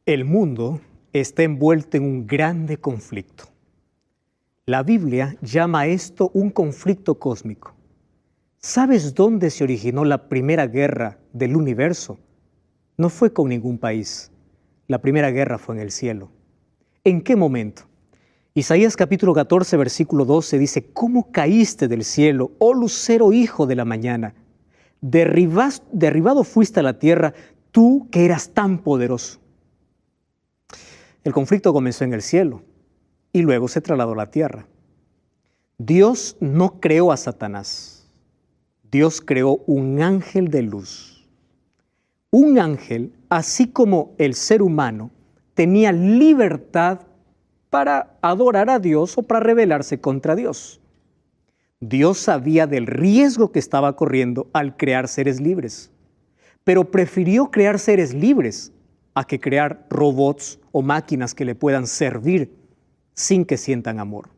El mundo está envuelto en un grande conflicto. La Biblia llama a esto un conflicto cósmico. ¿Sabes dónde se originó la primera guerra del universo? No fue con ningún país. La primera guerra fue en el cielo. ¿En qué momento? Isaías capítulo 14, versículo 12 dice: ¿Cómo caíste del cielo, oh lucero hijo de la mañana? Derribado fuiste a la tierra, tú que eras tan poderoso. El conflicto comenzó en el cielo y luego se trasladó a la tierra. Dios no creó a Satanás. Dios creó un ángel de luz. Un ángel, así como el ser humano, tenía libertad para adorar a Dios o para rebelarse contra Dios. Dios sabía del riesgo que estaba corriendo al crear seres libres, pero prefirió crear seres libres a que crear robots o máquinas que le puedan servir sin que sientan amor.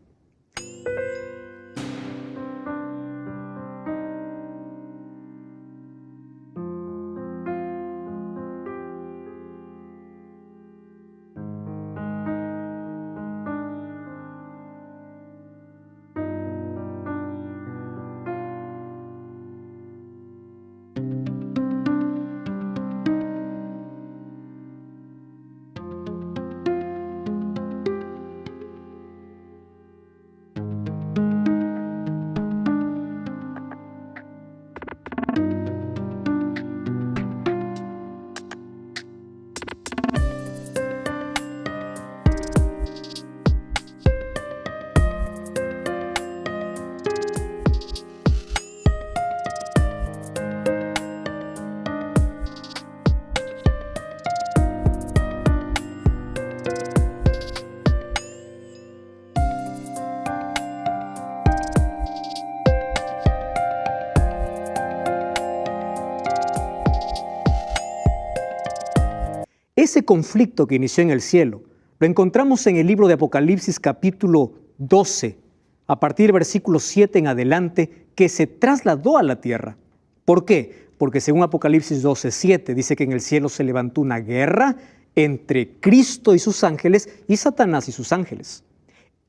Ese conflicto que inició en el cielo lo encontramos en el libro de Apocalipsis capítulo 12, a partir del versículo 7 en adelante, que se trasladó a la tierra. ¿Por qué? Porque según Apocalipsis 12, 7, dice que en el cielo se levantó una guerra entre Cristo y sus ángeles y Satanás y sus ángeles.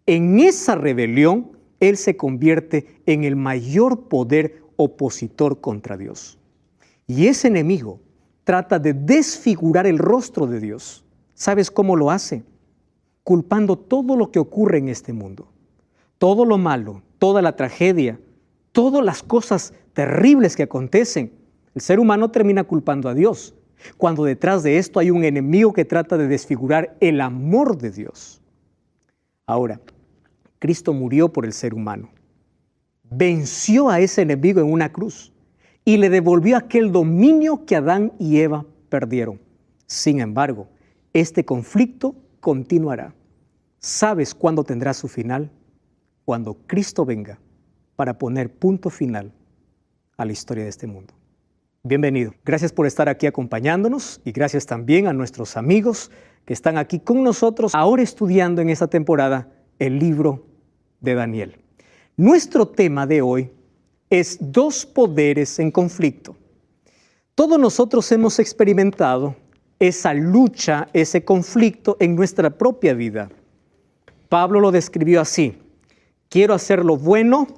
En esa rebelión, él se convierte en el mayor poder opositor contra Dios. Y ese enemigo trata de desfigurar el rostro de Dios. ¿Sabes cómo lo hace? Culpando todo lo que ocurre en este mundo. Todo lo malo, toda la tragedia, todas las cosas terribles que acontecen. El ser humano termina culpando a Dios, cuando detrás de esto hay un enemigo que trata de desfigurar el amor de Dios. Ahora, Cristo murió por el ser humano. Venció a ese enemigo en una cruz y le devolvió aquel dominio que Adán y Eva perdieron. Sin embargo, este conflicto continuará. ¿Sabes cuándo tendrá su final? Cuando Cristo venga para poner punto final a la historia de este mundo. Bienvenido. Gracias por estar aquí acompañándonos y gracias también a nuestros amigos que están aquí con nosotros ahora estudiando en esta temporada el libro de Daniel. Nuestro tema de hoy es dos poderes en conflicto. Todos nosotros hemos experimentado esa lucha, ese conflicto en nuestra propia vida. Pablo lo describió así: quiero hacer lo bueno,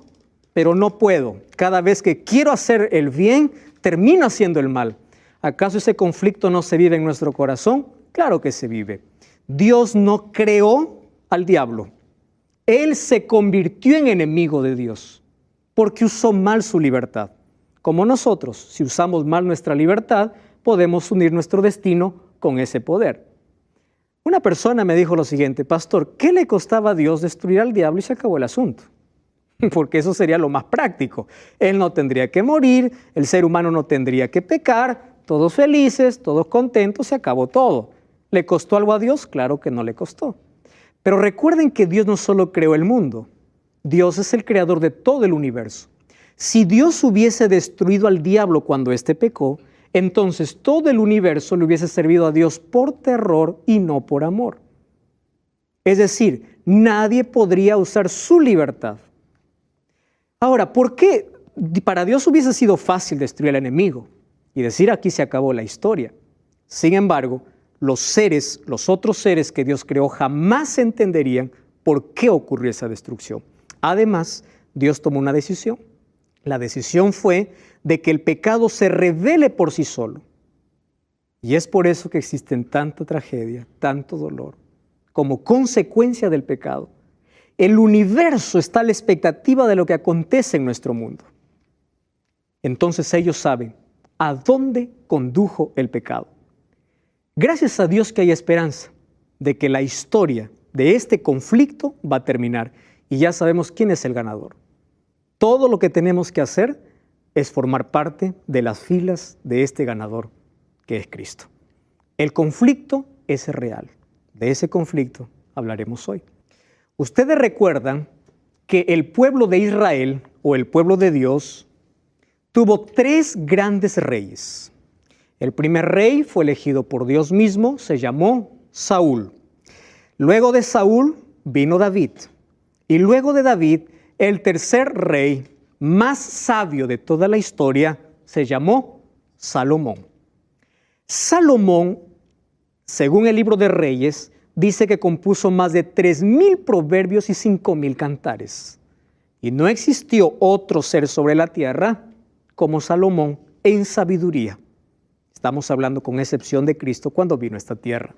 pero no puedo. Cada vez que quiero hacer el bien, termino haciendo el mal. ¿Acaso ese conflicto no se vive en nuestro corazón? Claro que se vive. Dios no creó al diablo. Él se convirtió en enemigo de Dios porque usó mal su libertad. Como nosotros, si usamos mal nuestra libertad, podemos unir nuestro destino con ese poder. Una persona me dijo lo siguiente: pastor, ¿qué le costaba a Dios destruir al diablo y se acabó el asunto? Porque eso sería lo más práctico. Él no tendría que morir, el ser humano no tendría que pecar, todos felices, todos contentos, se acabó todo. ¿Le costó algo a Dios? Claro que no le costó. Pero recuerden que Dios no solo creó el mundo, Dios es el creador de todo el universo. Si Dios hubiese destruido al diablo cuando éste pecó, entonces todo el universo le hubiese servido a Dios por terror y no por amor. Es decir, nadie podría usar su libertad. Ahora, ¿por qué para Dios hubiese sido fácil destruir al enemigo y decir aquí se acabó la historia? Sin embargo, los otros seres que Dios creó, jamás entenderían por qué ocurrió esa destrucción. Además, Dios tomó una decisión. La decisión fue de que el pecado se revele por sí solo. Y es por eso que existen tanta tragedia, tanto dolor, como consecuencia del pecado. El universo está a la expectativa de lo que acontece en nuestro mundo. Entonces ellos saben a dónde condujo el pecado. Gracias a Dios que hay esperanza de que la historia de este conflicto va a terminar y ya sabemos quién es el ganador. Todo lo que tenemos que hacer es formar parte de las filas de este ganador, que es Cristo. El conflicto es real. De ese conflicto hablaremos hoy. Ustedes recuerdan que el pueblo de Israel, o el pueblo de Dios, tuvo 3 grandes reyes. El primer rey fue elegido por Dios mismo, se llamó Saúl. Luego de Saúl vino David. Y luego de David, el tercer rey más sabio de toda la historia se llamó Salomón. Salomón, según el libro de Reyes, dice que compuso más de 3,000 proverbios y 5,000 cantares. Y no existió otro ser sobre la tierra como Salomón en sabiduría. Estamos hablando con excepción de Cristo cuando vino a esta tierra.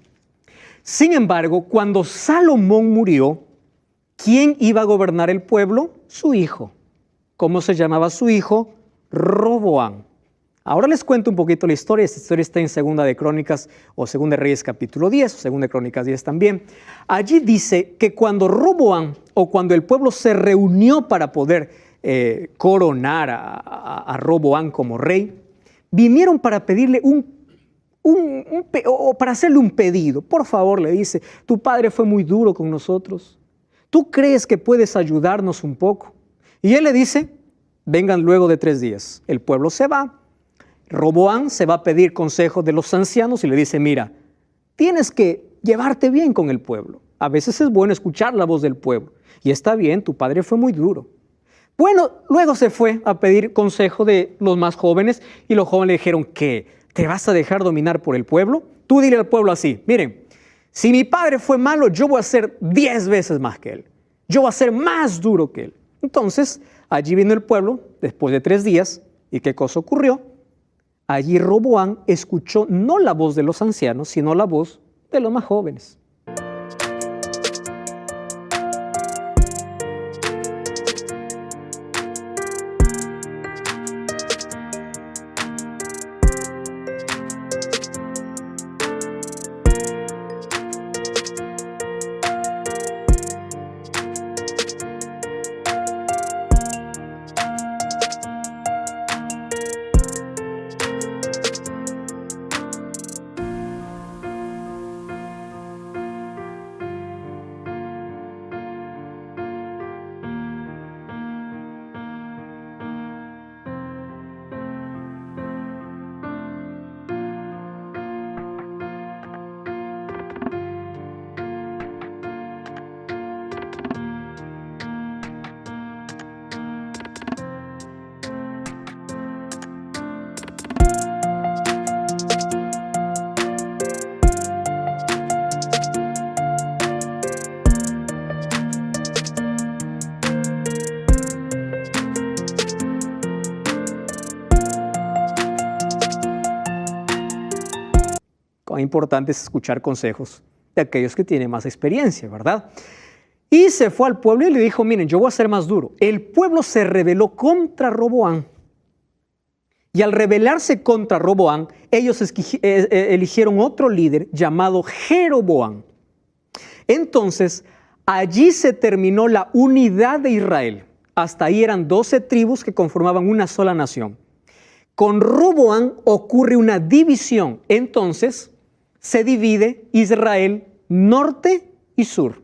Sin embargo, cuando Salomón murió, ¿quién iba a gobernar el pueblo? Su hijo. ¿Cómo se llamaba su hijo? Roboam. Ahora les cuento un poquito la historia. Esta historia está en Segunda de Crónicas o Segunda de Reyes capítulo 10, o Segunda de Crónicas 10 también. Allí dice que cuando Roboam, o cuando el pueblo se reunió para poder coronar a Roboam como rey, vinieron para pedirle para hacerle un pedido. Por favor, le dice, tu padre fue muy duro con nosotros. ¿Tú crees que puedes ayudarnos un poco? Y él le dice, vengan luego de 3 días. El pueblo se va. Roboam se va a pedir consejo de los ancianos y le dice, mira, tienes que llevarte bien con el pueblo. A veces es bueno escuchar la voz del pueblo. Y está bien, tu padre fue muy duro. Bueno, luego se fue a pedir consejo de los más jóvenes y los jóvenes le dijeron, ¿qué? ¿Te vas a dejar dominar por el pueblo? Tú dile al pueblo así, miren, si mi padre fue malo, yo voy a ser 10 veces más que él. Yo voy a ser más duro que él. Entonces, allí vino el pueblo después de 3 días. ¿Y qué cosa ocurrió? Allí Roboam escuchó no la voz de los ancianos, sino la voz de los más jóvenes. Cuán importante es escuchar consejos de aquellos que tienen más experiencia, ¿verdad? Y se fue al pueblo y le dijo, miren, yo voy a ser más duro. El pueblo se rebeló contra Roboam. Y al rebelarse contra Roboam, ellos eligieron otro líder llamado Jeroboam. Entonces, allí se terminó la unidad de Israel. Hasta ahí eran 12 tribus que conformaban una sola nación. Con Roboam ocurre una división. Entonces, se divide Israel norte y sur.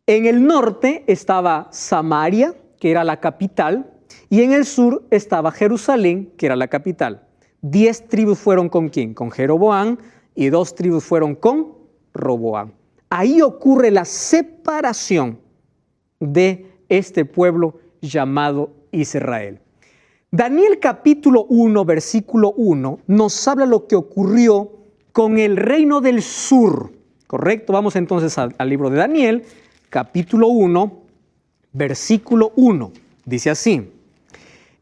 En el norte estaba Samaria, que era la capital, y en el sur estaba Jerusalén, que era la capital. 10 tribus fueron con ¿quién? Con Jeroboam, y 2 tribus fueron con Roboam. Ahí ocurre la separación de este pueblo llamado Israel. Daniel capítulo 1, versículo 1, nos habla lo que ocurrió con el reino del sur. ¿Correcto? Vamos entonces al libro de Daniel, capítulo 1, versículo 1. Dice así: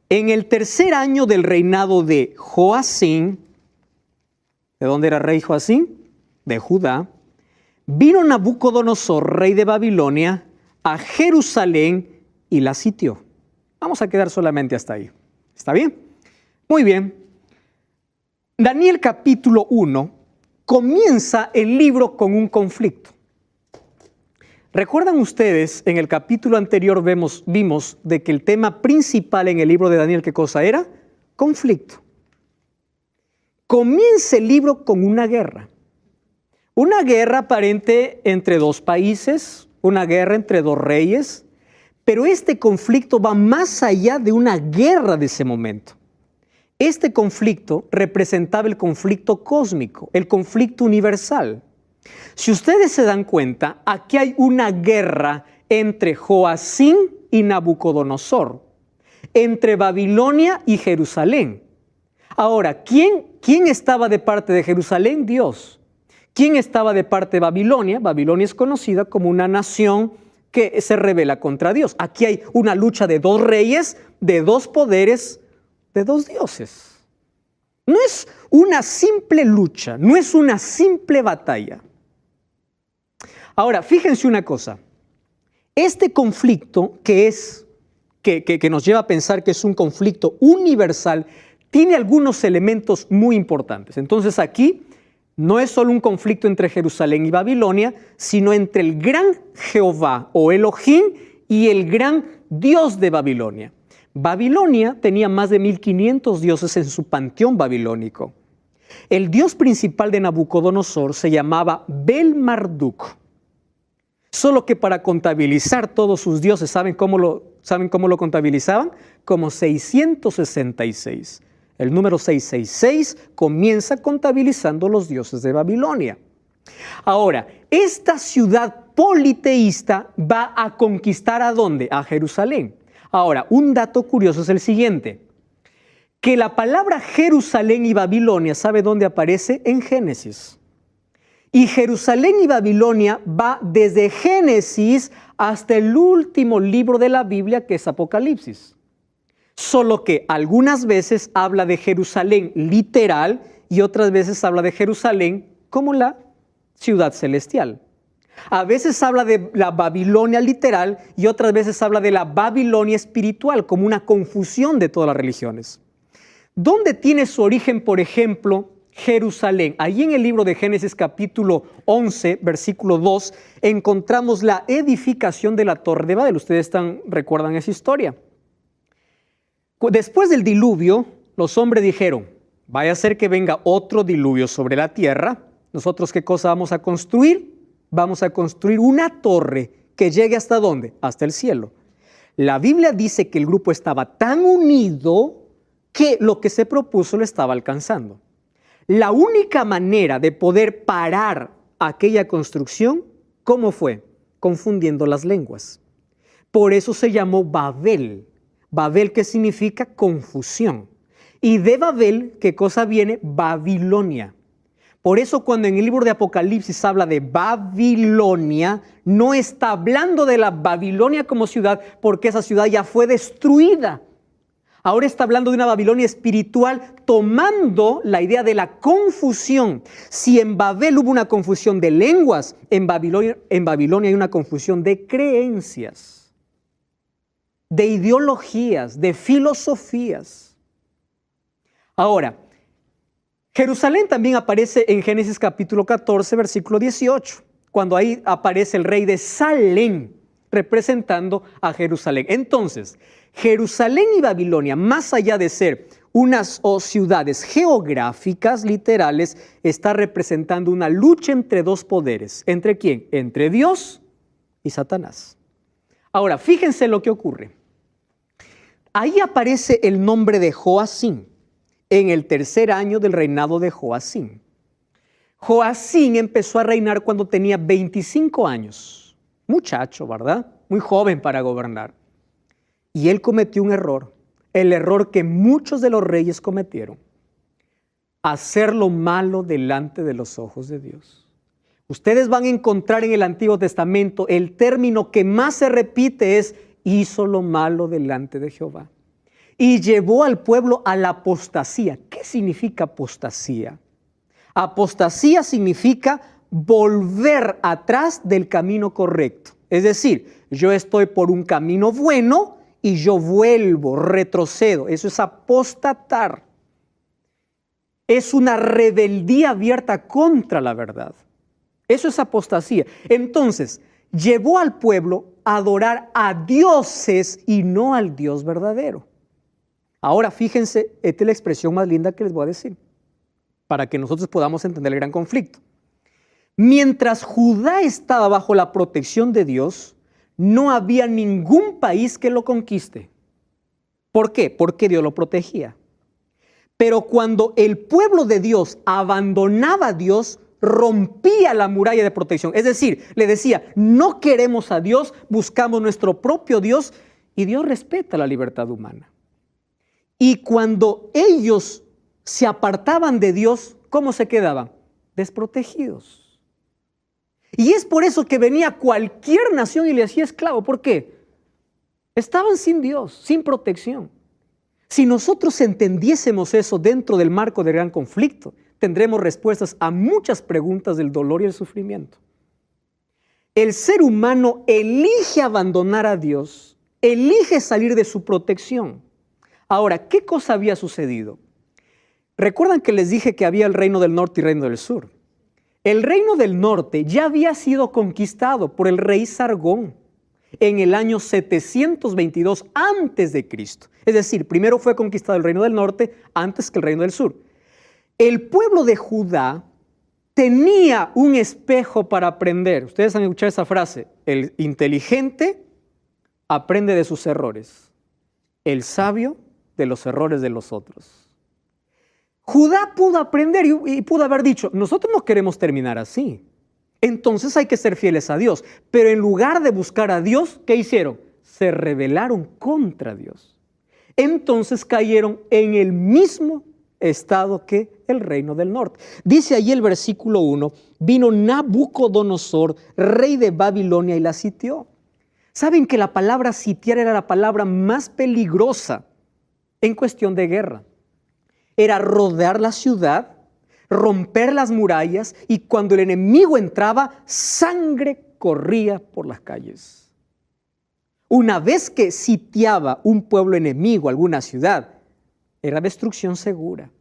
en el tercer año del reinado de Joacim, ¿de dónde era rey Joacim? De Judá. Vino Nabucodonosor, rey de Babilonia, a Jerusalén y la sitió. Vamos a quedar solamente hasta ahí. ¿Está bien? Muy bien. Daniel capítulo 1 comienza el libro con un conflicto. ¿Recuerdan ustedes, en el capítulo anterior vimos de que el tema principal en el libro de Daniel, ¿qué cosa era? Conflicto. Comienza el libro con una guerra. Una guerra aparente entre dos países, una guerra entre dos reyes, pero este conflicto va más allá de una guerra de ese momento. Este conflicto representaba el conflicto cósmico, el conflicto universal. Si ustedes se dan cuenta, aquí hay una guerra entre Joacim y Nabucodonosor, entre Babilonia y Jerusalén. Ahora, ¿quién estaba de parte de Jerusalén? Dios. ¿Quién estaba de parte de Babilonia? Babilonia es conocida como una nación que se rebela contra Dios. Aquí hay una lucha de dos reyes, de dos poderes, de dos dioses. No es una simple lucha, no es una simple batalla. Ahora, fíjense una cosa. Este conflicto que nos lleva a pensar que es un conflicto universal, tiene algunos elementos muy importantes. Entonces aquí no es solo un conflicto entre Jerusalén y Babilonia, sino entre el gran Jehová o Elohim y el gran Dios de Babilonia. Babilonia tenía más de 1500 dioses en su panteón babilónico. El dios principal de Nabucodonosor se llamaba Bel-Marduk. Solo que para contabilizar todos sus dioses, ¿saben cómo lo contabilizaban? Como 666. El número 666 comienza contabilizando los dioses de Babilonia. Ahora, esta ciudad politeísta va a conquistar ¿a dónde? A Jerusalén. Ahora, un dato curioso es el siguiente, que la palabra Jerusalén y Babilonia, ¿sabe dónde aparece? En Génesis. Y Jerusalén y Babilonia va desde Génesis hasta el último libro de la Biblia, que es Apocalipsis. Solo que algunas veces habla de Jerusalén literal y otras veces habla de Jerusalén como la ciudad celestial. A veces habla de la Babilonia literal y otras veces habla de la Babilonia espiritual, como una confusión de todas las religiones. ¿Dónde tiene su origen, por ejemplo, Jerusalén? Allí en el libro de Génesis capítulo 11, versículo 2, encontramos la edificación de la Torre de Babel. Ustedes recuerdan esa historia. Después del diluvio, los hombres dijeron, vaya a ser que venga otro diluvio sobre la tierra. ¿Nosotros qué cosa vamos a construir? Vamos a construir una torre que llegue ¿hasta dónde? Hasta el cielo. La Biblia dice que el grupo estaba tan unido que lo que se propuso lo estaba alcanzando. La única manera de poder parar aquella construcción, ¿cómo fue? Confundiendo las lenguas. Por eso se llamó Babel. Babel, ¿qué significa? Confusión. Y de Babel, ¿qué cosa viene? Babilonia. Por eso cuando en el libro de Apocalipsis habla de Babilonia, no está hablando de la Babilonia como ciudad, porque esa ciudad ya fue destruida. Ahora está hablando de una Babilonia espiritual, tomando la idea de la confusión. Si en Babel hubo una confusión de lenguas, en Babilonia hay una confusión de creencias, de ideologías, de filosofías. Ahora, Jerusalén también aparece en Génesis capítulo 14, versículo 18, cuando ahí aparece el rey de Salem, representando a Jerusalén. Entonces, Jerusalén y Babilonia, más allá de ser unas ciudades geográficas, literales, está representando una lucha entre dos poderes. ¿Entre quién? Entre Dios y Satanás. Ahora, fíjense lo que ocurre. Ahí aparece el nombre de Joacim, en el tercer año del reinado de Joacim. Joacim empezó a reinar cuando tenía 25 años. Muchacho, ¿verdad? Muy joven para gobernar. Y él cometió un error, el error que muchos de los reyes cometieron. hacer lo malo delante de los ojos de Dios. Ustedes van a encontrar en el Antiguo Testamento el término que más se repite es hizo lo malo delante de Jehová. Y llevó al pueblo a la apostasía. ¿Qué significa apostasía? Apostasía significa volver atrás del camino correcto. Es decir, yo estoy por un camino bueno y yo vuelvo, retrocedo. Eso es apostatar. Es una rebeldía abierta contra la verdad. Eso es apostasía. Entonces, llevó al pueblo a adorar a dioses y no al Dios verdadero. Ahora, fíjense, esta es la expresión más linda que les voy a decir, para que nosotros podamos entender el gran conflicto. Mientras Judá estaba bajo la protección de Dios, no había ningún país que lo conquiste. ¿Por qué? Porque Dios lo protegía. Pero cuando el pueblo de Dios abandonaba a Dios, rompía la muralla de protección. Es decir, le decía, no queremos a Dios, buscamos nuestro propio Dios, y Dios respeta la libertad humana. Y cuando ellos se apartaban de Dios, ¿cómo se quedaban? Desprotegidos. Y es por eso que venía cualquier nación y le hacía esclavo. ¿Por qué? Estaban sin Dios, sin protección. Si nosotros entendiésemos eso dentro del marco del gran conflicto, tendremos respuestas a muchas preguntas del dolor y el sufrimiento. El ser humano elige abandonar a Dios, elige salir de su protección. Ahora, ¿qué cosa había sucedido? Recuerdan que les dije que había el reino del norte y el reino del sur. El reino del norte ya había sido conquistado por el rey Sargón en el año 722 antes de Cristo. Es decir, primero fue conquistado el reino del norte antes que el reino del sur. El pueblo de Judá tenía un espejo para aprender. Ustedes han escuchado esa frase: el inteligente aprende de sus errores, el sabio de los errores de los otros. Judá pudo aprender y pudo haber dicho, nosotros no queremos terminar así. Entonces hay que ser fieles a Dios. Pero en lugar de buscar a Dios, ¿qué hicieron? Se rebelaron contra Dios. Entonces cayeron en el mismo estado que el reino del norte. Dice allí el versículo 1, vino Nabucodonosor, rey de Babilonia, y la sitió. ¿Saben que la palabra sitiar era la palabra más peligrosa en cuestión de guerra? Era rodear la ciudad, romper las murallas, y cuando el enemigo entraba, sangre corría por las calles. Una vez que sitiaba un pueblo enemigo, alguna ciudad, era destrucción segura.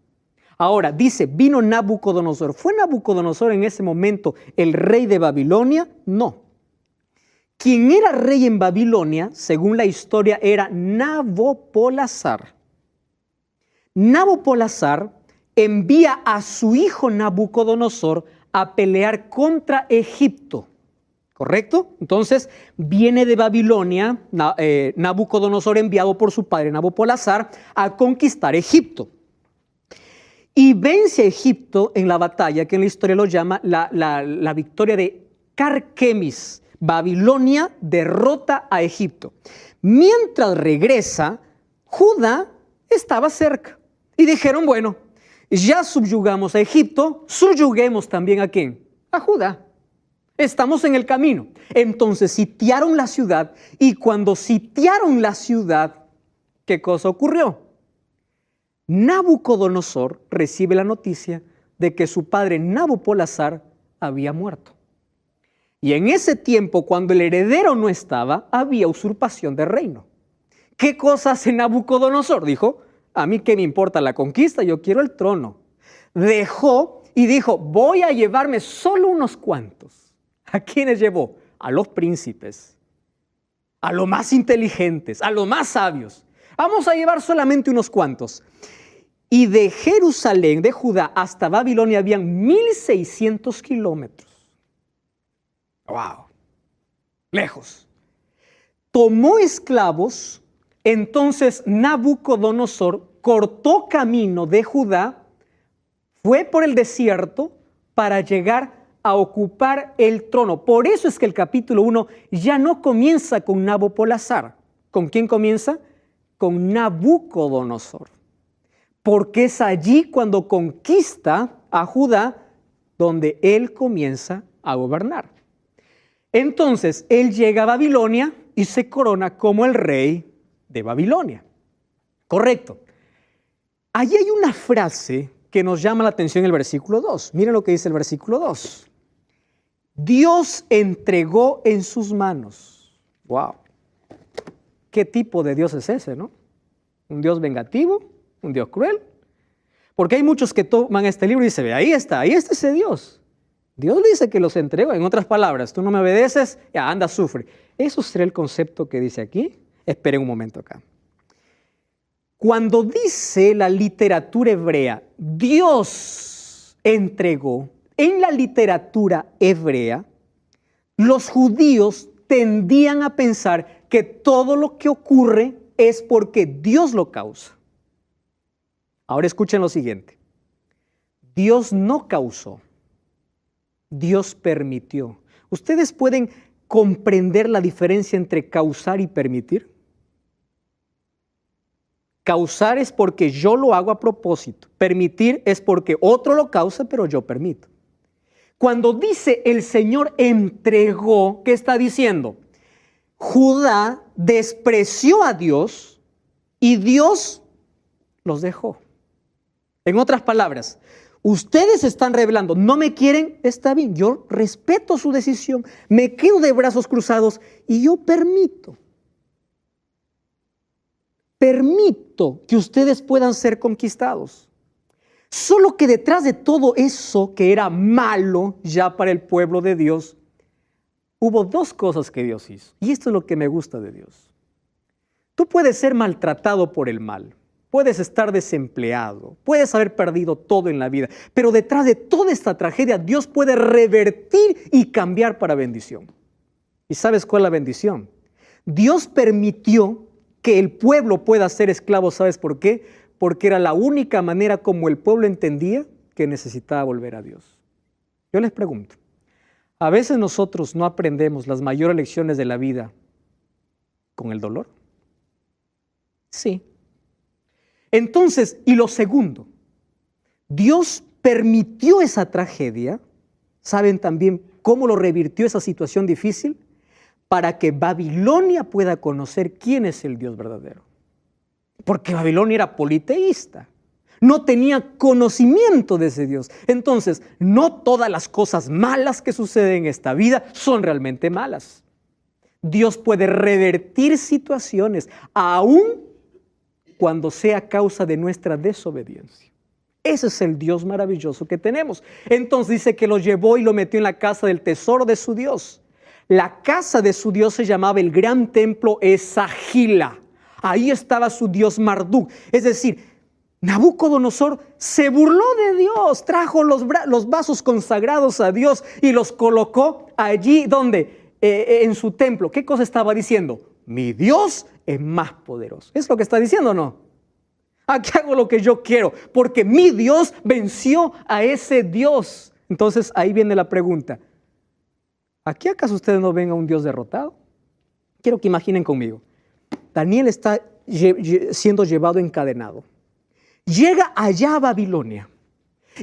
Ahora, dice, vino Nabucodonosor. ¿Fue Nabucodonosor en ese momento el rey de Babilonia? No. Quien era rey en Babilonia, según la historia, era Nabopolassar. Nabopolassar envía a su hijo Nabucodonosor a pelear contra Egipto. ¿Correcto? Entonces viene de Babilonia Nabucodonosor, enviado por su padre Nabopolassar, a conquistar Egipto. Y vence a Egipto en la batalla que en la historia lo llama la victoria de Carquemis. Babilonia derrota a Egipto. Mientras regresa, Judá estaba cerca. Y dijeron, bueno, ya subyugamos a Egipto, subyuguemos también ¿a quién? A Judá. Estamos en el camino. Entonces sitiaron la ciudad, y cuando sitiaron la ciudad, ¿qué cosa ocurrió? Nabucodonosor recibe la noticia de que su padre Nabopolassar había muerto. Y en ese tiempo, cuando el heredero no estaba, había usurpación de reino. ¿Qué cosa hace Nabucodonosor? Dijo, a mí qué me importa la conquista, yo quiero el trono. Dejó y dijo, voy a llevarme solo unos cuantos. ¿A quiénes llevó? A los príncipes, a los más inteligentes, a los más sabios. Vamos a llevar solamente unos cuantos. Y de Jerusalén, de Judá, hasta Babilonia habían 1,600 kilómetros. ¡Wow! Lejos. Tomó esclavos. Entonces Nabucodonosor cortó camino de Judá, fue por el desierto para llegar a ocupar el trono. Por eso es que el capítulo 1 ya no comienza con Nabopolassar. ¿Con quién comienza? Con Nabucodonosor. porque es allí cuando conquista a Judá donde él comienza a gobernar. Entonces, él llega a Babilonia y se corona como el rey de Babilonia. Correcto. Allí hay una frase que nos llama la atención en el versículo 2. Miren lo que dice el versículo 2. Dios entregó en sus manos. ¡Wow! ¿Qué tipo de Dios es ese, no? ¿Un Dios vengativo? ¿Un Dios cruel? Porque hay muchos que toman este libro y dicen, ahí está ese Dios. Dios le dice que los entregó. En otras palabras, tú no me obedeces, ya anda, sufre. ¿Eso será el concepto que dice aquí? Esperen un momento acá. Cuando dice la literatura hebrea, Dios entregó, en la literatura hebrea, los judíos tendían a pensar que todo lo que ocurre es porque Dios lo causa. Ahora escuchen lo siguiente. Dios no causó, Dios permitió. ¿Ustedes pueden comprender la diferencia entre causar y permitir? Causar es porque yo lo hago a propósito. Permitir es porque otro lo causa, pero yo permito. Cuando dice el Señor entregó, ¿qué está diciendo? Judá despreció a Dios y Dios los dejó. En otras palabras, ustedes están rebelando, no me quieren, está bien, yo respeto su decisión, me quedo de brazos cruzados y yo permito que ustedes puedan ser conquistados. Solo que detrás de todo eso que era malo ya para el pueblo de Dios, hubo dos cosas que Dios hizo. Y esto es lo que me gusta de Dios. Tú puedes ser maltratado por el mal, puedes estar desempleado, puedes haber perdido todo en la vida, pero detrás de toda esta tragedia Dios puede revertir y cambiar para bendición. ¿Y sabes cuál es la bendición? Dios permitió que el pueblo pueda ser esclavo. ¿Sabes por qué? Porque era la única manera como el pueblo entendía que necesitaba volver a Dios. Yo les pregunto, ¿a veces nosotros no aprendemos las mayores lecciones de la vida con el dolor? Sí. Entonces, y lo segundo, Dios permitió esa tragedia. ¿Saben también cómo lo revirtió esa situación difícil? Para que Babilonia pueda conocer quién es el Dios verdadero. Porque Babilonia era politeísta, no tenía conocimiento de ese Dios. Entonces, no todas las cosas malas que suceden en esta vida son realmente malas. Dios puede revertir situaciones, aun cuando sea causa de nuestra desobediencia. Ese es el Dios maravilloso que tenemos. Entonces dice que lo llevó y lo metió en la casa del tesoro de su Dios. La casa de su Dios se llamaba el gran templo Esagila. Ahí estaba su Dios Marduk. Es decir, Nabucodonosor se burló de Dios, trajo los vasos consagrados a Dios y los colocó allí donde, en su templo. ¿Qué cosa estaba diciendo? Mi Dios es más poderoso. ¿Es lo que está diciendo o no? Aquí hago lo que yo quiero, porque mi Dios venció a ese Dios. Entonces ahí viene la pregunta. ¿Aquí acaso ustedes no ven a un Dios derrotado? Quiero que imaginen conmigo. Daniel está siendo llevado encadenado. Llega allá a Babilonia.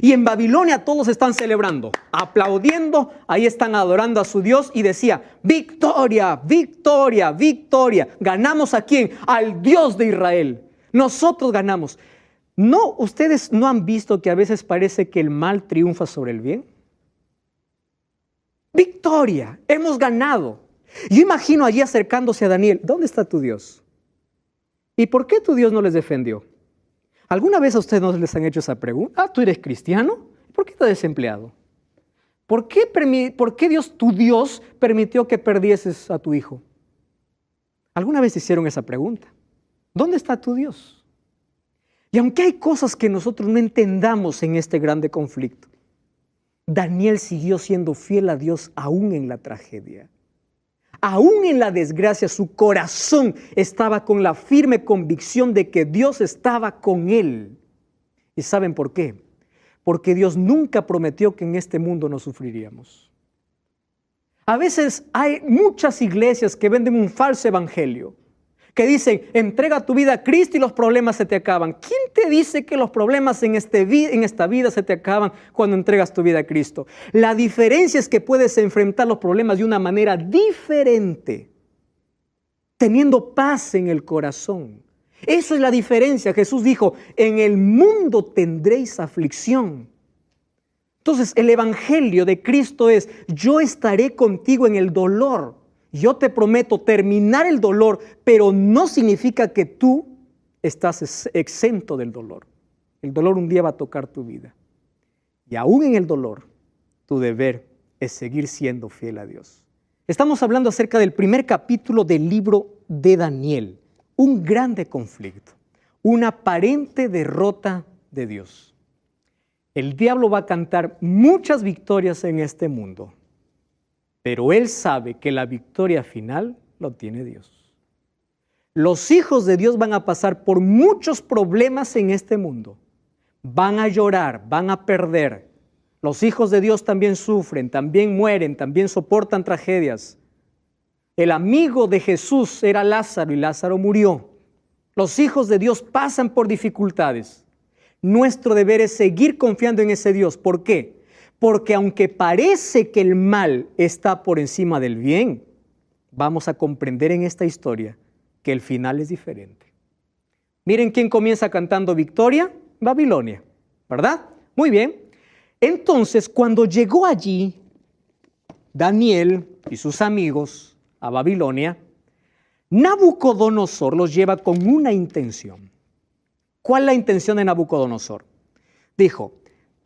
Y en Babilonia todos están celebrando, aplaudiendo, ahí están adorando a su Dios y decía, victoria, victoria, victoria. ¿Ganamos a quién? Al Dios de Israel. Nosotros ganamos. ¿No, ustedes no han visto que a veces parece que el mal triunfa sobre el bien? Victoria, hemos ganado. Yo imagino allí acercándose a Daniel, ¿dónde está tu Dios? ¿Y por qué tu Dios no les defendió? ¿Alguna vez a ustedes no les han hecho esa pregunta? Ah, ¿tú eres cristiano? ¿Por qué estás desempleado? ¿Por qué Dios, tu Dios, permitió que perdieses a tu hijo? ¿Alguna vez hicieron esa pregunta? ¿Dónde está tu Dios? Y aunque hay cosas que nosotros no entendamos en este grande conflicto, Daniel siguió siendo fiel a Dios aún en la tragedia. Aún en la desgracia, su corazón estaba con la firme convicción de que Dios estaba con él. ¿Y saben por qué? Porque Dios nunca prometió que en este mundo no sufriríamos. A veces hay muchas iglesias que venden un falso evangelio, que dicen, entrega tu vida a Cristo y los problemas se te acaban. ¿Quién te dice que los problemas en esta vida se te acaban cuando entregas tu vida a Cristo? La diferencia es que puedes enfrentar los problemas de una manera diferente, teniendo paz en el corazón. Eso es la diferencia. Jesús dijo, en el mundo tendréis aflicción. Entonces, el evangelio de Cristo es, yo estaré contigo en el dolor. Yo te prometo terminar el dolor, pero no significa que tú estás exento del dolor. El dolor un día va a tocar tu vida. Y aún en el dolor, tu deber es seguir siendo fiel a Dios. Estamos hablando acerca del primer capítulo del libro de Daniel. Un grande conflicto, una aparente derrota de Dios. El diablo va a cantar muchas victorias en este mundo, pero él sabe que la victoria final lo tiene Dios. Los hijos de Dios van a pasar por muchos problemas en este mundo. Van a llorar, van a perder. Los hijos de Dios también sufren, también mueren, también soportan tragedias. El amigo de Jesús era Lázaro y Lázaro murió. Los hijos de Dios pasan por dificultades. Nuestro deber es seguir confiando en ese Dios. ¿Por qué? Porque aunque parece que el mal está por encima del bien, vamos a comprender en esta historia que el final es diferente. Miren quién comienza cantando victoria, Babilonia, ¿verdad? Muy bien. Entonces, cuando llegó allí Daniel y sus amigos a Babilonia, Nabucodonosor los lleva con una intención. ¿Cuál es la intención de Nabucodonosor? Dijo,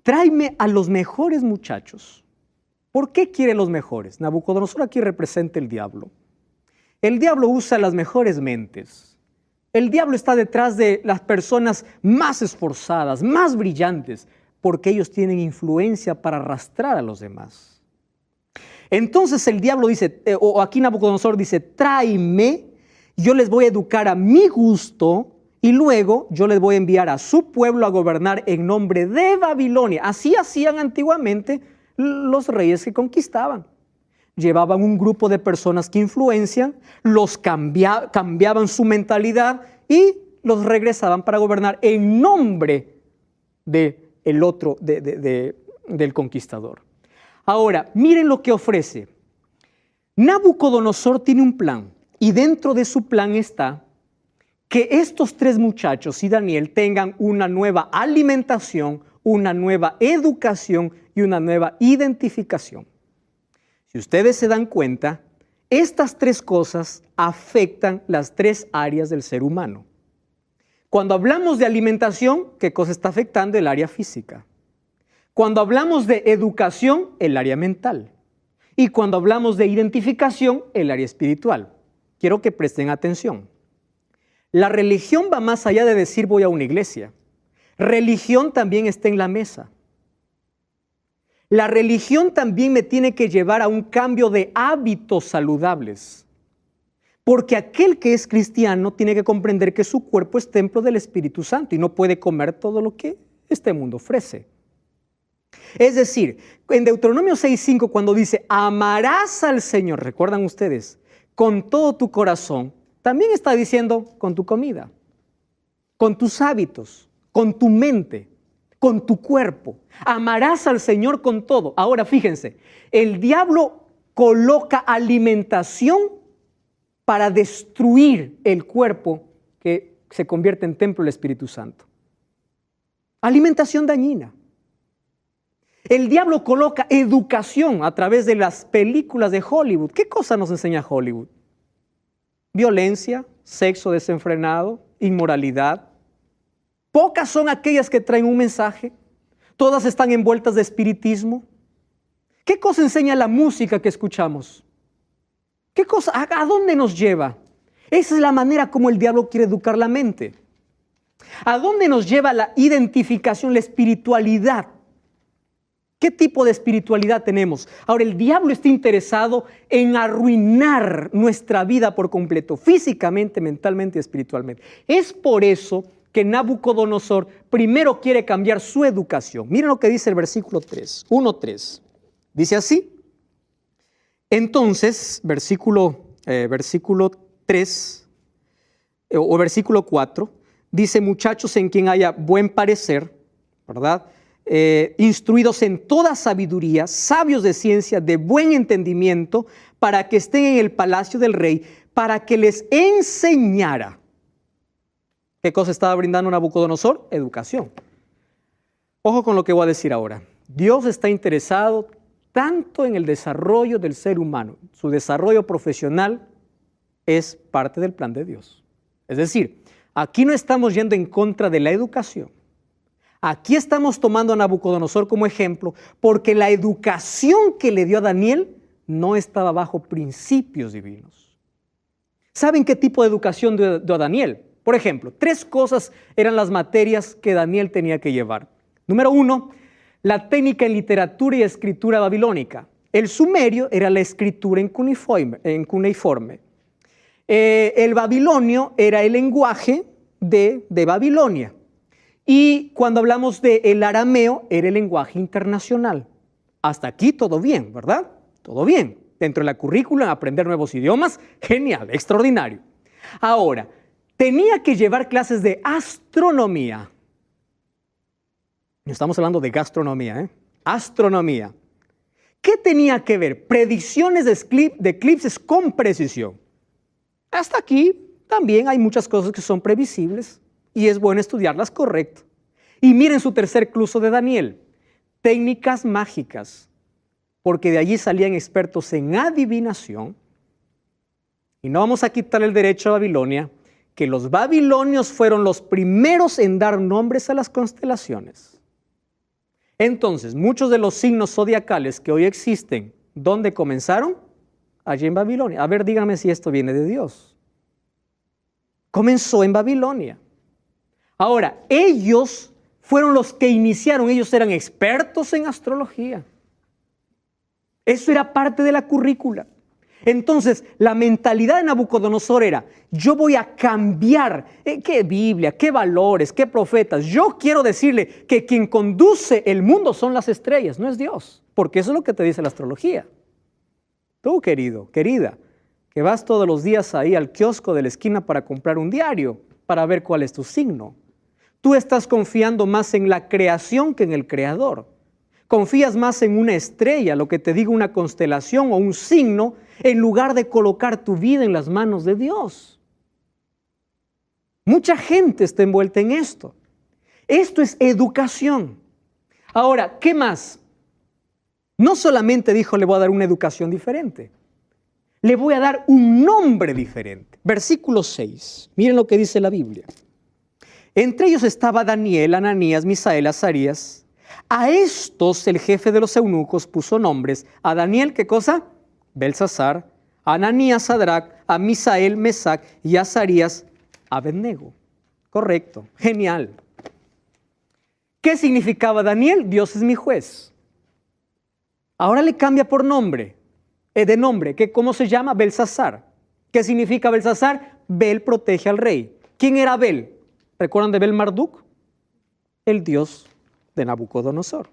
tráeme a los mejores muchachos. ¿Por qué quiere los mejores? Nabucodonosor aquí representa el diablo. El diablo usa las mejores mentes. El diablo está detrás de las personas más esforzadas, más brillantes, porque ellos tienen influencia para arrastrar a los demás. Entonces el diablo dice, o aquí Nabucodonosor dice, tráeme, yo les voy a educar a mi gusto y luego yo les voy a enviar a su pueblo a gobernar en nombre de Babilonia. Así hacían antiguamente los reyes que conquistaban. Llevaban un grupo de personas que influencian, los cambiaban su mentalidad y los regresaban para gobernar en nombre del conquistador. Ahora, miren lo que ofrece. Nabucodonosor tiene un plan y dentro de su plan está que estos tres muchachos y Daniel tengan una nueva alimentación, una nueva educación y una nueva identificación. Si ustedes se dan cuenta, estas tres cosas afectan las tres áreas del ser humano. Cuando hablamos de alimentación, ¿qué cosa está afectando? El área física. Cuando hablamos de educación, el área mental. Y cuando hablamos de identificación, el área espiritual. Quiero que presten atención. La religión va más allá de decir voy a una iglesia. Religión también está en la mesa. La religión también me tiene que llevar a un cambio de hábitos saludables. Porque aquel que es cristiano tiene que comprender que su cuerpo es templo del Espíritu Santo y no puede comer todo lo que este mundo ofrece. Es decir, en Deuteronomio 6:5 cuando dice amarás al Señor, recuerdan ustedes, con todo tu corazón, también está diciendo con tu comida, con tus hábitos, con tu mente, con tu cuerpo. Amarás al Señor con todo. Ahora fíjense, el diablo coloca alimentación para destruir el cuerpo que se convierte en templo del Espíritu Santo. Alimentación dañina. El diablo coloca educación a través de las películas de Hollywood. ¿Qué cosa nos enseña Hollywood? Violencia, sexo desenfrenado, inmoralidad. Pocas son aquellas que traen un mensaje. Todas están envueltas de espiritismo. ¿Qué cosa enseña la música que escuchamos? ¿Qué cosa? ¿A dónde nos lleva? Esa es la manera como el diablo quiere educar la mente. ¿A dónde nos lleva la identificación, la espiritualidad? ¿Qué tipo de espiritualidad tenemos? Ahora, el diablo está interesado en arruinar nuestra vida por completo, físicamente, mentalmente y espiritualmente. Es por eso que Nabucodonosor primero quiere cambiar su educación. Miren lo que dice el versículo 3, 1:3. Dice así. Entonces, versículo 3, o versículo 4, dice, muchachos en quien haya buen parecer, ¿verdad? Instruidos en toda sabiduría, sabios de ciencia, de buen entendimiento, para que estén en el palacio del rey, para que les enseñara. ¿Qué cosa estaba brindando Nabucodonosor? Educación. Ojo con lo que voy a decir ahora. Dios está interesado tanto en el desarrollo del ser humano. Su desarrollo profesional es parte del plan de Dios. Es decir, aquí no estamos yendo en contra de la educación. Aquí estamos tomando a Nabucodonosor como ejemplo porque la educación que le dio a Daniel no estaba bajo principios divinos. ¿Saben qué tipo de educación dio a Daniel? Por ejemplo, 3 cosas eran las materias que Daniel tenía que llevar. Número 1, la técnica en literatura y escritura babilónica. El sumerio era la escritura en cuneiforme. El babilonio era el lenguaje de Babilonia. Y cuando hablamos del arameo, era el lenguaje internacional. Hasta aquí todo bien, ¿verdad? Todo bien. Dentro de la currícula, aprender nuevos idiomas, genial, extraordinario. Ahora, tenía que llevar clases de astronomía. No estamos hablando de gastronomía, astronomía. ¿Qué tenía que ver? Predicciones de eclipses con precisión. Hasta aquí también hay muchas cosas que son previsibles y es bueno estudiarlas correcto. Y miren su tercer cluso de Daniel, técnicas mágicas, porque de allí salían expertos en adivinación. Y no vamos a quitar el derecho a Babilonia, que los babilonios fueron los primeros en dar nombres a las constelaciones. Entonces, muchos de los signos zodiacales que hoy existen, ¿dónde comenzaron? Allí en Babilonia. A ver, díganme si esto viene de Dios. Comenzó en Babilonia. Ahora, ellos fueron los que iniciaron, ellos eran expertos en astrología. Eso era parte de la currícula. Entonces, la mentalidad de Nabucodonosor era, yo voy a cambiar, ¿qué Biblia, qué valores, qué profetas? Yo quiero decirle que quien conduce el mundo son las estrellas, no es Dios, porque eso es lo que te dice la astrología. Tú, querido, querida, que vas todos los días ahí al kiosco de la esquina para comprar un diario, para ver cuál es tu signo. Tú estás confiando más en la creación que en el creador. Confías más en una estrella, lo que te diga una constelación o un signo, en lugar de colocar tu vida en las manos de Dios. Mucha gente está envuelta en esto. Esto es educación. Ahora, ¿qué más? No solamente dijo, le voy a dar una educación diferente. Le voy a dar un nombre diferente. Versículo 6. Miren lo que dice la Biblia. Entre ellos estaba Daniel, Ananías, Misael, Azarías. A estos el jefe de los eunucos puso nombres. A Daniel, ¿qué cosa? Belsasar. A Ananías, Sadrac. A Misael, Mesac. Y a Azarías, Abednego. Correcto, genial. ¿Qué significaba Daniel? Dios es mi juez. Ahora le cambia por nombre. De nombre, ¿cómo se llama? Belsasar. ¿Qué significa Belsasar? Bel protege al rey. ¿Quién era Bel? ¿Recuerdan de Bel Marduk? El dios de Nabucodonosor.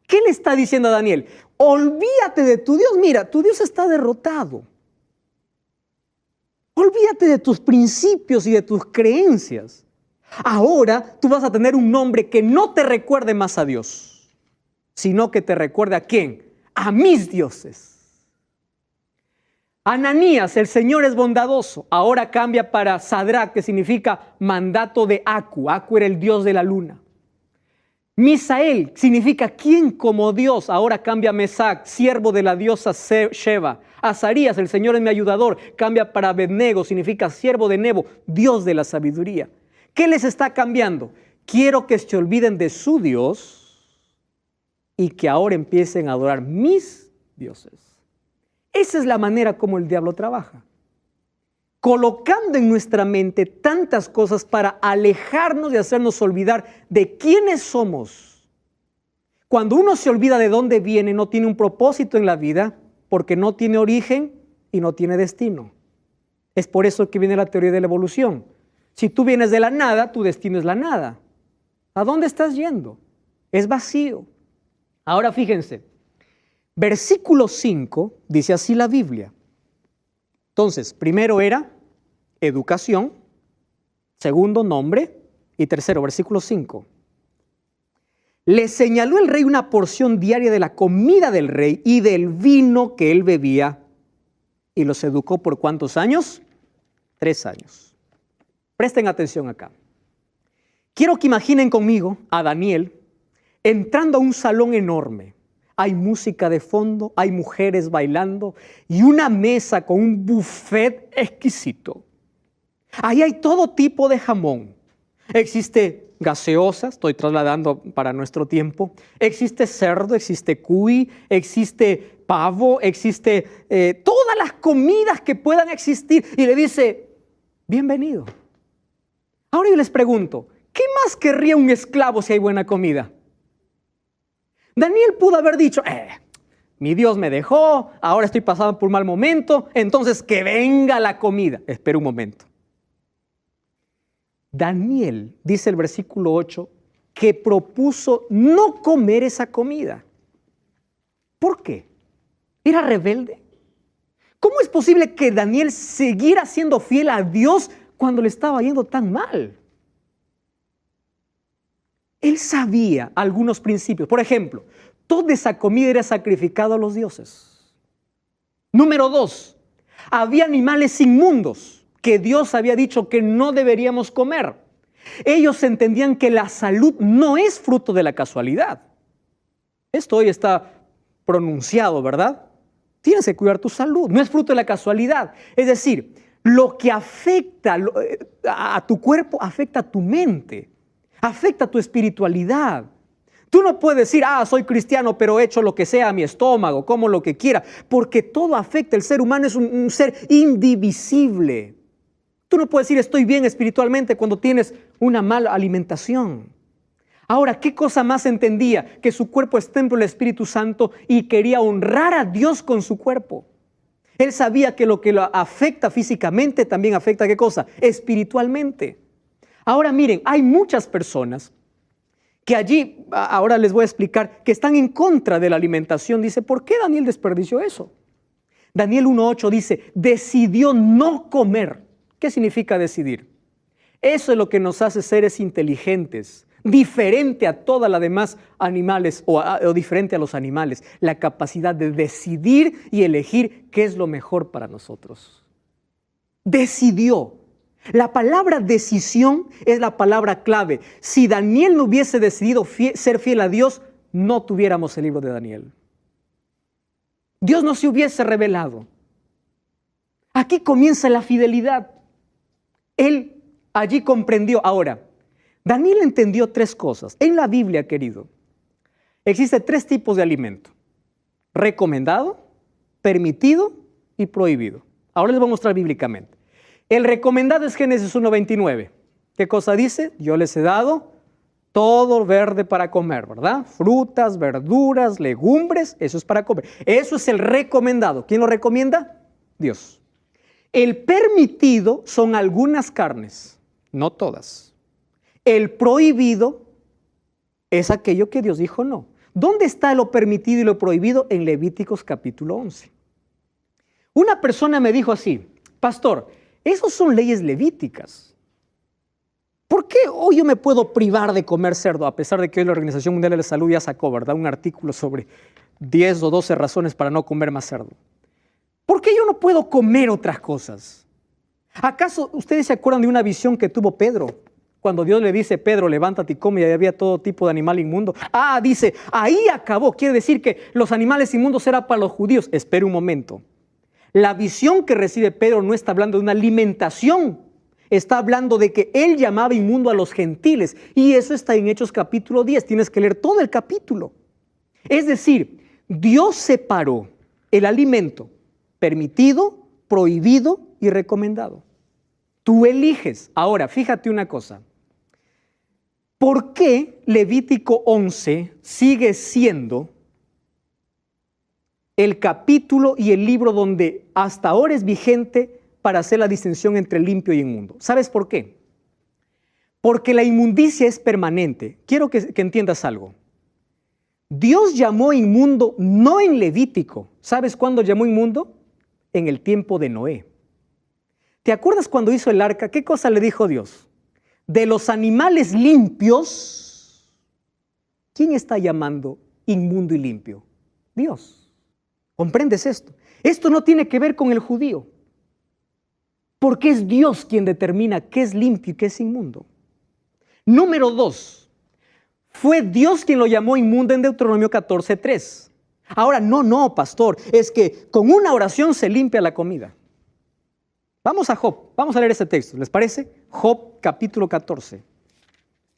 ¿Qué le está diciendo a Daniel? Olvídate de tu Dios. Mira, tu Dios está derrotado. Olvídate de tus principios y de tus creencias. Ahora tú vas a tener un nombre que no te recuerde más a Dios, sino que te recuerde a ¿quién? A mis dioses. Ananías, el Señor es bondadoso. Ahora cambia para Sadrac, que significa mandato de Aku. Aku era el dios de la luna. Misael significa ¿quién como Dios? Ahora cambia a Mesac, siervo de la diosa Sheba. Azarías, el Señor es mi ayudador, cambia para Abednego, significa siervo de Nebo, Dios de la sabiduría. ¿Qué les está cambiando? Quiero que se olviden de su Dios y que ahora empiecen a adorar mis dioses. Esa es la manera como el diablo trabaja. Colocando en nuestra mente tantas cosas para alejarnos y hacernos olvidar de quiénes somos. Cuando uno se olvida de dónde viene, no tiene un propósito en la vida, porque no tiene origen y no tiene destino. Es por eso que viene la teoría de la evolución. Si tú vienes de la nada, tu destino es la nada. ¿A dónde estás yendo? Es vacío. Ahora fíjense, versículo 5 dice así la Biblia. Entonces, primero era educación, Segundo, nombre. Y tercero, versículo 5. Le señaló el rey una porción diaria de la comida del rey y del vino que él bebía, y los educó por ¿cuántos años? 3 años. Presten atención acá. Quiero que imaginen conmigo a Daniel entrando a un salón enorme. Hay música de fondo, hay mujeres bailando y una mesa con un buffet exquisito. Ahí hay todo tipo de jamón. Existe gaseosa, estoy trasladando para nuestro tiempo. Existe cerdo, existe cuy, existe pavo, existe todas las comidas que puedan existir. Y le dice, bienvenido. Ahora yo les pregunto, ¿qué más querría un esclavo si hay buena comida? Daniel pudo haber dicho, mi Dios me dejó, ahora estoy pasando por un mal momento, entonces que venga la comida. Espera un momento. Daniel, dice el versículo 8, que propuso no comer esa comida. ¿Por qué? ¿Era rebelde? ¿Cómo es posible que Daniel siguiera siendo fiel a Dios cuando le estaba yendo tan mal? Él sabía algunos principios. Por ejemplo, toda esa comida era sacrificada a los dioses. Número 2, había animales inmundos que Dios había dicho que no deberíamos comer. Ellos entendían que la salud no es fruto de la casualidad. Esto hoy está pronunciado, ¿verdad? Tienes que cuidar tu salud, no es fruto de la casualidad. Es decir, lo que afecta a tu cuerpo afecta a tu mente, afecta a tu espiritualidad. Tú no puedes decir, soy cristiano, pero he hecho lo que sea a mi estómago, como lo que quiera, porque todo afecta. El ser humano es un ser indivisible. Tú no puedes decir, estoy bien espiritualmente cuando tienes una mala alimentación. Ahora, ¿qué cosa más entendía? Que su cuerpo es templo del Espíritu Santo y quería honrar a Dios con su cuerpo. Él sabía que lo que lo afecta físicamente también afecta, ¿qué cosa? Espiritualmente. Ahora miren, hay muchas personas que allí, ahora les voy a explicar, que están en contra de la alimentación. Dice, ¿por qué Daniel desperdició eso? Daniel 1:8 dice, decidió no comer. ¿Qué significa decidir? Eso es lo que nos hace seres inteligentes, diferente a todas las demás animales o diferente a los animales. La capacidad de decidir y elegir qué es lo mejor para nosotros. Decidió. La palabra decisión es la palabra clave. Si Daniel no hubiese decidido ser fiel a Dios, no tuviéramos el libro de Daniel. Dios no se hubiese revelado. Aquí comienza la fidelidad. Él allí comprendió. Ahora, Daniel entendió 3 cosas. En la Biblia, querido, existen 3 tipos de alimento. Recomendado, permitido y prohibido. Ahora les voy a mostrar bíblicamente. El recomendado es Génesis 1:29. ¿Qué cosa dice? Yo les he dado todo verde para comer, ¿verdad? Frutas, verduras, legumbres, eso es para comer. Eso es el recomendado. ¿Quién lo recomienda? Dios. El permitido son algunas carnes, no todas. El prohibido es aquello que Dios dijo no. ¿Dónde está lo permitido y lo prohibido? En Levíticos capítulo 11. Una persona me dijo así, pastor, esas son leyes levíticas. ¿Por qué hoy yo me puedo privar de comer cerdo? A pesar de que hoy la Organización Mundial de la Salud ya sacó, ¿verdad?, un artículo sobre 10 o 12 razones para no comer más cerdo. ¿Por qué yo no puedo comer otras cosas? ¿Acaso ustedes se acuerdan de una visión que tuvo Pedro? Cuando Dios le dice, Pedro, levántate y come, y ahí había todo tipo de animal inmundo. Dice, ahí acabó. Quiere decir que los animales inmundos eran para los judíos. Espera un momento. La visión que recibe Pedro no está hablando de una alimentación. Está hablando de que él llamaba inmundo a los gentiles. Y eso está en Hechos capítulo 10. Tienes que leer todo el capítulo. Es decir, Dios separó el alimento permitido, prohibido y recomendado. Tú eliges. Ahora, fíjate una cosa. ¿Por qué Levítico 11 sigue siendo el capítulo y el libro donde hasta ahora es vigente para hacer la distinción entre limpio y inmundo? ¿Sabes por qué? Porque la inmundicia es permanente. Quiero que entiendas algo. Dios llamó inmundo no en Levítico. ¿Sabes cuándo llamó inmundo? En el tiempo de Noé. ¿Te acuerdas cuando hizo el arca? ¿Qué cosa le dijo Dios? de los animales limpios, ¿quién está llamando inmundo y limpio? Dios. ¿Comprendes esto? Esto no tiene que ver con el judío, porque es Dios quien determina qué es limpio y qué es inmundo. Número 2, fue Dios quien lo llamó inmundo en Deuteronomio 14:3. Ahora, no, pastor, es que con una oración se limpia la comida. Vamos a Job, vamos a leer ese texto, ¿les parece? Job capítulo 14,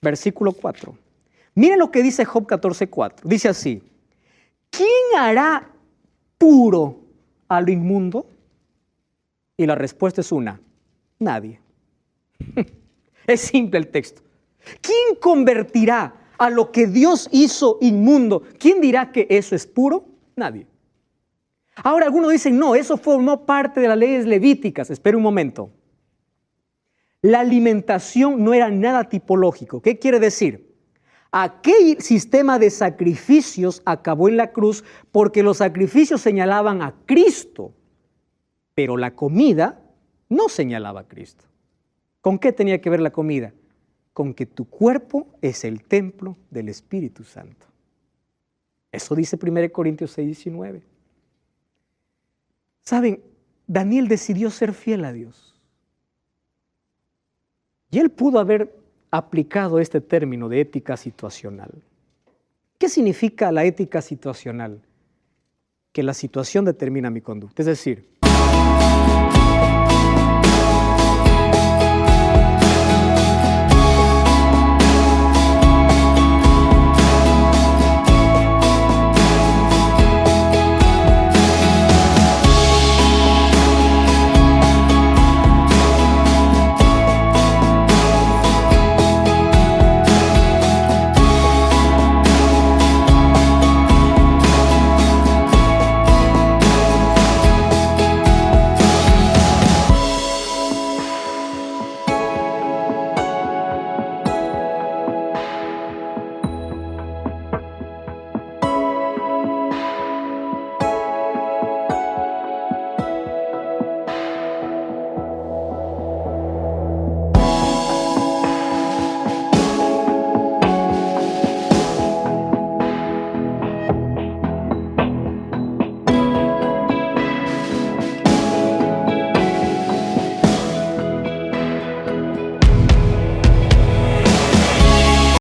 versículo 4. Miren lo que dice Job 14:4. Dice así: ¿quién hará puro a lo inmundo? Y la respuesta es una: nadie. Es simple el texto. ¿Quién convertirá a lo que Dios hizo inmundo? ¿Quién dirá que eso es puro? Nadie. Ahora algunos dicen, no, eso formó parte de las leyes levíticas. Espera un momento. La alimentación no era nada tipológico. ¿Qué quiere decir? Aquel sistema de sacrificios acabó en la cruz porque los sacrificios señalaban a Cristo, pero la comida no señalaba a Cristo. ¿Con qué tenía que ver la comida? Con que tu cuerpo es el templo del Espíritu Santo. Eso dice 1 Corintios 6:19. ¿Saben? Daniel decidió ser fiel a Dios. Y él pudo haber aplicado este término de ética situacional. ¿Qué significa la ética situacional? Que la situación determina mi conducta. Es decir,